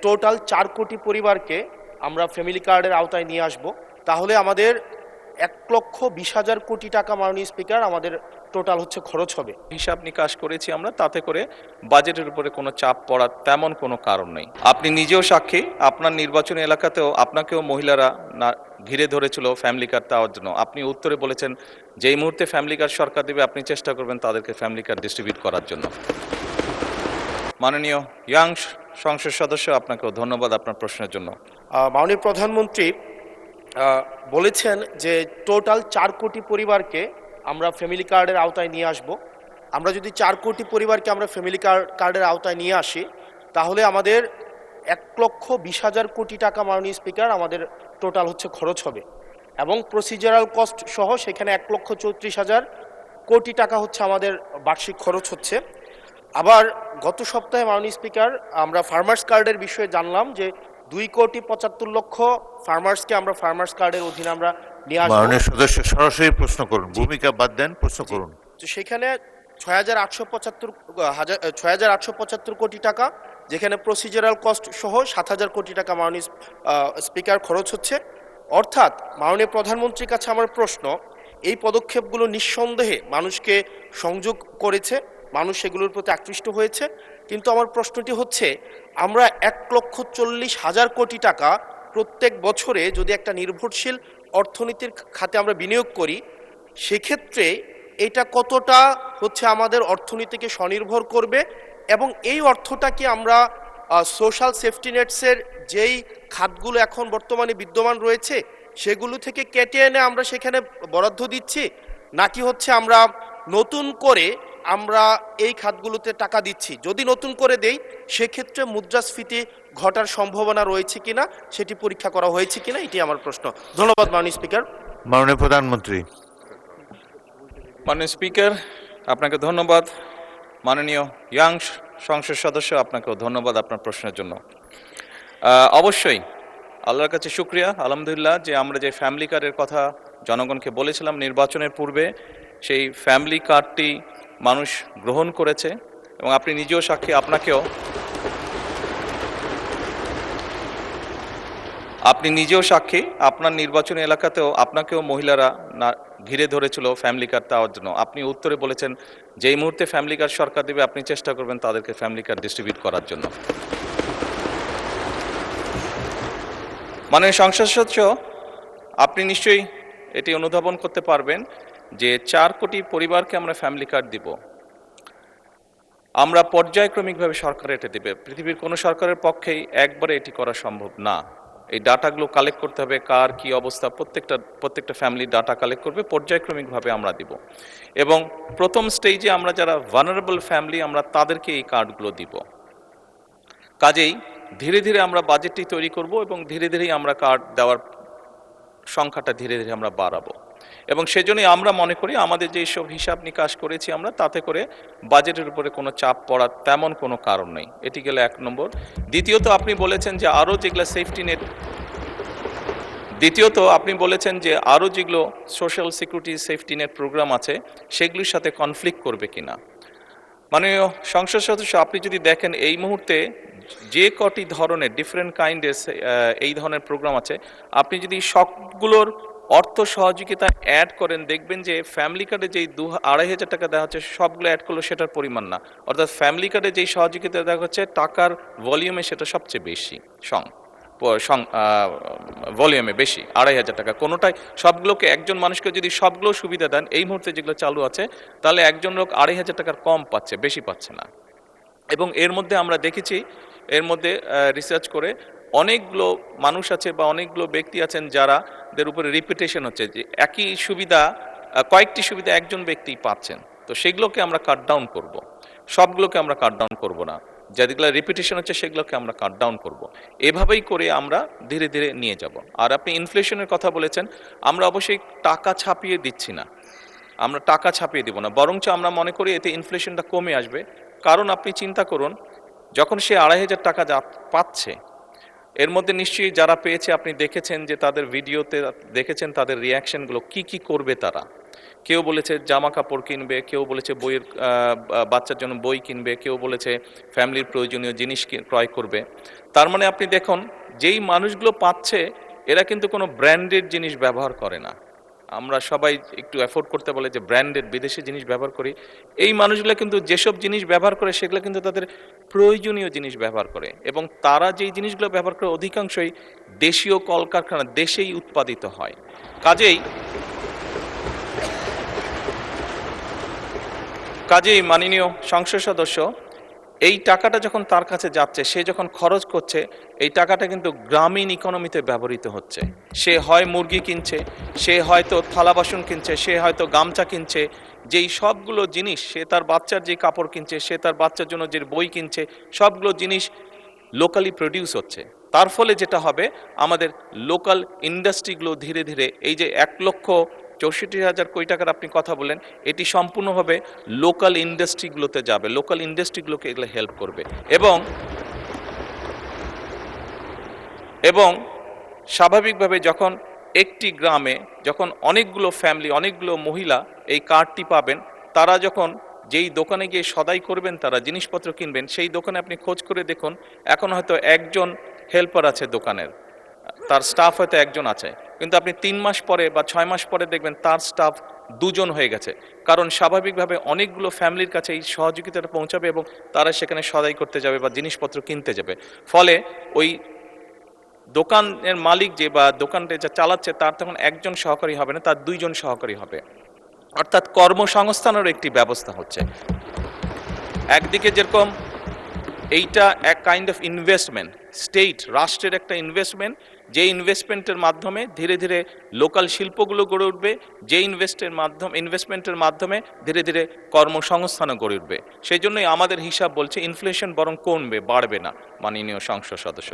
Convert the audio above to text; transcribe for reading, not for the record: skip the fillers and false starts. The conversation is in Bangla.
টোটাল 4 কোটি পরিবারকে আমরা ফ্যামিলি কার্ডের আওতায় নিয়ে আসব, তাহলে আমাদের 1,20,000 কোটি টাকা মাননীয় স্পিকার আমাদের টোটাল হচ্ছে খরচ হবে। হিসাব নিকাশ করেছি আমরা, তাতে করে বাজেটের উপরে কোনো চাপ পড়ার তেমন কোনো কারণ নেই। আপনি নিজেও সাক্ষী, আপনার নির্বাচনী এলাকাতেও আপনাকেও মহিলারা না ঘিরে ধরেছিল ফ্যামিলি কার্ড দেওয়ার জন্য। আপনি উত্তরে বলেছেন যেই মুহূর্তে ফ্যামিলি কার্ড সরকার দেবে আপনি চেষ্টা করবেন তাদেরকে ফ্যামিলি কার্ড ডিস্ট্রিবিউট করার জন্য। মাননীয় ইয়াং সংসদ সদস্য, আপনাকেও ধন্যবাদ আপনার প্রশ্নের জন্য। মাননীয় প্রধানমন্ত্রী বলেছেন যে টোটাল 4 কোটি পরিবারকে আমরা ফ্যামিলি কার্ডের আওতায় নিয়ে আসব। আমরা যদি 4 কোটি পরিবারকে আমরা ফ্যামিলি কার্ডের আওতায় নিয়ে আসি, তাহলে আমাদের 1,20,000 কোটি টাকা মাননীয় স্পিকার আমাদের টোটাল হচ্ছে খরচ হবে, এবং প্রসিজারাল কস্ট সহ সেখানে 1,34,000 কোটি টাকা হচ্ছে আমাদের বার্ষিক খরচ হচ্ছে। আবার গত সপ্তাহে মাননীয় স্পিকার আমরা ফার্মার্স কার্ডের বিষয়ে জানলাম যে 2,75,00,000 ফার্মার্সকে আমরা ফার্মার্স কার্ডের অধীনে আমরা নিয়ে আসবো। মাননীয় সদস্য সরাসরি প্রশ্ন করুন, ভূমিকা বাদ দেন, প্রশ্ন করুন। তো সেখানে 6,875 কোটি টাকা, যেখানে প্রসিজারাল কস্ট সহ 7,000 কোটি টাকা মাননীয় স্পিকার খরচ হচ্ছে। অর্থাৎ মাননীয় প্রধানমন্ত্রীর কাছে আমার প্রশ্ন, এই পদক্ষেপগুলো নিঃসন্দেহে মানুষকে সংযোগ করেছে, মানুষ সেগুলোর প্রতি আকৃষ্ট হয়েছে, কিন্তু আমার প্রশ্নটি হচ্ছে আমরা 1,40,000 কোটি টাকা প্রত্যেক বছরে যদি একটা নির্ভরশীল অর্থনীতির খাতে আমরা বিনিয়োগ করি, সেক্ষেত্রে এটা কতটা হচ্ছে আমাদের অর্থনীতিকে স্বনির্ভর করবে, এবং এই অর্থটা কি আমরা সোশ্যাল সেফটি নেটসের যেই খাতগুলো এখন বর্তমানে বিদ্যমান রয়েছে সেগুলো থেকে কেটে এনে আমরা সেখানে বরাদ্দ দিচ্ছি, নাকি হচ্ছে আমরা নতুন করে আমরা এই খাতগুলোতে টাকা দিচ্ছি? যদি নতুন করে দেই সেক্ষেত্রে মুদ্রাস্ফীতি ঘটার সম্ভাবনা রয়েছে কিনা সেটি পরীক্ষা করা হয়েছে কিনা, এটি আমার প্রশ্ন। ধন্যবাদ মাননীয় স্পিকার। মাননীয় প্রধানমন্ত্রী। মাননীয় স্পিকার, আপনাকে ধন্যবাদ। মাননীয় ইয়াং সংসদ সদস্য, আপনাকেও ধন্যবাদ আপনার প্রশ্নের জন্য। অবশ্যই আল্লাহর কাছে শুকরিয়া, আলহামদুলিল্লাহ, যে আমরা যে ফ্যামিলি কার্ডের কথা জনগণকে বলেছিলাম নির্বাচনের পূর্বে, সেই ফ্যামিলি কার্ডটি মানুষ গ্রহণ করেছে, এবং আপনি নিজেও সাক্ষী, আপনি নিজেও সাক্ষী, আপনার নির্বাচনী এলাকাতেও আপনাকেও মহিলারা না ঘিরে ধরেছিল ফ্যামিলি কার্ড দেওয়ার জন্য। আপনি উত্তরে বলেছেন যেই মুহূর্তে ফ্যামিলি কার্ড সরকার দেবে আপনি চেষ্টা করবেন তাদেরকে ফ্যামিলি কার্ড ডিস্ট্রিবিউট করার জন্য। মাননীয় সংসদ সদস্য, আপনি নিশ্চয়ই এটি অনুধাবন করতে পারবেন যে 4 কোটি পরিবারকে আমরা ফ্যামিলি কার্ড দিব। আমরা পর্যায়ক্রমিকভাবে সরকার এটা দেবে। পৃথিবীর কোনো সরকারের পক্ষেই একবারে এটি করা সম্ভব না। এই ডাটাগুলো কালেক্ট করতে হবে, কার কি অবস্থা, প্রত্যেকটা ফ্যামিলির ডাটা কালেক্ট করবে, পর্যায়ক্রমিকভাবে আমরা দিব। এবং প্রথম স্টেজে আমরা যারা ভালনারেবল ফ্যামিলি আমরা তাদেরকে এই কার্ডগুলো দিব। কাজেই ধীরে ধীরে আমরা বাজেটটি তৈরি করব, এবং ধীরে ধীরেই আমরা কার্ড দেওয়ার সংখ্যাটা ধীরে ধীরে আমরা বাড়াবো। এবং সেজন্যই আমরা মনে করি আমাদের যে সব হিসাব নিকাশ করেছি আমরা, তাতে করে বাজেটের উপরে কোনো চাপ পড়ার তেমন কোনো কারণ নেই। এটি গেলে 1 নম্বর। দ্বিতীয়ত আপনি বলেছেন যে আরও যেগুলো যেগুলো social security safety net program আছে সেগুলির সাথে কনফ্লিক্ট করবে কিনা। মাননীয় সংসদ সদস্য, আপনি যদি দেখেন এই মুহূর্তে যে কটি ধরনের ডিফারেন্ট কাইন্ডের এই ধরনের প্রোগ্রাম আছে, আপনি যদি সবগুলোর অর্থ সহযোগিতা অ্যাড করেন দেখবেন যে ফ্যামিলি কার্ডে যেই 2,500 টাকা দেওয়া হচ্ছে সবগুলো অ্যাড করলেও সেটার পরিমাণ না। অর্থাৎ ফ্যামিলি কার্ডে যেই সহযোগিতা দেওয়া হচ্ছে টাকার ভলিউমে সেটা সবচেয়ে বেশি, ভলিউমে বেশি, 2,500 টাকা কোনোটাই। সবগুলোকে একজন মানুষকে যদি সবগুলো সুবিধা দেন এই মুহূর্তে যেগুলো চালু আছে, তাহলে একজন লোক 2,500 টাকার কম পাচ্ছে, বেশি পাচ্ছে না। এবং এর মধ্যে আমরা দেখেছি, এর মধ্যে রিসার্চ করে অনেকগুলো মানুষ আছে বা অনেকগুলো ব্যক্তি আছেন যাদের উপরে রিপিটেশন হচ্ছে, যে একই সুবিধা কয়েকটি সুবিধা একজন ব্যক্তি পাচ্ছেন। তো সেগুলোকে আমরা কাট ডাউন করবো, সবগুলোকে আমরা কাট ডাউন করবো না, যেগুলো রিপিটেশন হচ্ছে সেগুলোকে আমরা কাট ডাউন করবো। এভাবেই করে আমরা ধীরে ধীরে নিয়ে যাব। আর আপনি ইনফ্লেশনের কথা বলেছেন, আমরা অবশ্যই টাকা ছাপিয়ে দিচ্ছি না, আমরা টাকা ছাপিয়ে দিব না, বরঞ্চ আমরা মনে করি এতে ইনফ্লেশনটা কমে আসবে। কারণ আপনি চিন্তা করুন, যখন সে 2,500 টাকা পাচ্ছে, এর মধ্যে নিশ্চয়ই যারা পেয়েছে আপনি দেখেছেন যে তাদের ভিডিওতে দেখেছেন তাদের রিয়াকশনগুলো কি করবে তারা। কেউ বলেছে জামা কাপড় কিনবে, কেউ বলেছে বইয়ের বাচ্চার জন্য বই কিনবে, কেউ বলেছে ফ্যামিলির প্রয়োজনীয় জিনিস ক্রয় করবে। তার মানে আপনি দেখুন, যেই মানুষগুলো পাচ্ছে এরা কিন্তু কোনো ব্র্যান্ডেড জিনিস ব্যবহার করে না। আমরা সবাই একটু অ্যাফোর্ড করতে বলে যে ব্র্যান্ডেড বিদেশি জিনিস ব্যবহার করি। এই মানুষগুলো কিন্তু যেসব জিনিস ব্যবহার করে সেগুলো কিন্তু তাদের প্রয়োজনীয় জিনিস ব্যবহার করে, এবং তারা যেই জিনিসগুলো ব্যবহার করে অধিকাংশই দেশীয় কলকারখানা, দেশেই উৎপাদিত হয়। কাজেই মাননীয় সংসদ সদস্য, এই টাকাটা যখন তার কাছে যাচ্ছে, সে যখন খরচ করছে, এই টাকাটা কিন্তু গ্রামীণ ইকোনমিতে ব্যবহৃত হচ্ছে। সে হয় মুরগি কিনছে, সে হয়তো থালা বাসন কিনছে, সে হয়তো গামছা কিনছে, যেই সবগুলো জিনিস, সে তার বাচ্চার যে কাপড় কিনছে, সে তার বাচ্চার জন্য যে বই কিনছে, সবগুলো জিনিস লোকালি প্রডিউস হচ্ছে। তার ফলে যেটা হবে, আমাদের লোকাল ইন্ডাস্ট্রিগুলো ধীরে ধীরে, এই যে 1,64,000 কোটি টাকার আপনি কথা বললেন, এটি সম্পূর্ণভাবে লোকাল ইন্ডাস্ট্রিগুলোতে যাবে, লোকাল ইন্ডাস্ট্রিগুলোকে এগুলো হেল্প করবে। এবং স্বাভাবিকভাবে যখন একটি গ্রামে যখন অনেকগুলো ফ্যামিলি, অনেকগুলো মহিলা এই কার্ডটি পাবেন, তারা যখন যেই দোকানে গিয়ে সদাই করবেন, তারা জিনিসপত্র কিনবেন, সেই দোকানে আপনি খোঁজ করে দেখুন, এখন হয়তো একজন হেল্পার আছে দোকানের, তার স্টাফ হয়তো একজন আছে, কিন্তু আপনি 3 মাস পরে বা 6 মাস পরে দেখবেন তার স্টাফ 2 জন হয়ে গেছে। কারণ স্বাভাবিকভাবে অনেকগুলো ফ্যামিলির কাছে এই সহযোগিতাটা পৌঁছাবে এবং তারা সেখানে সদাই করতে যাবে বা জিনিসপত্র কিনতে যাবে। ফলে ওই দোকানের মালিক যে বা দোকানটা যা চালাচ্ছে, তার তখন একজন সহকারী হবে না, তার 2 জন সহকারী হবে। অর্থাৎ কর্মসংস্থানেরও একটি ব্যবস্থা হচ্ছে। একদিকে যেরকম এইটা এক কাইন্ড অফ ইনভেস্টমেন্ট, স্টেট, রাষ্ট্রের একটা ইনভেস্টমেন্ট, যে ইনভেস্টমেন্টের মাধ্যমে ধীরে ধীরে লোকাল শিল্পগুলো গড়ে উঠবে, যে ইনভেস্টমেন্টের মাধ্যমে ধীরে ধীরে কর্মসংস্থানও গড়ে উঠবে। সেই জন্যই আমাদের হিসাব বলছে ইনফ্লেশন বরং কমবে, বাড়বে না, মাননীয় সংসদ সদস্য।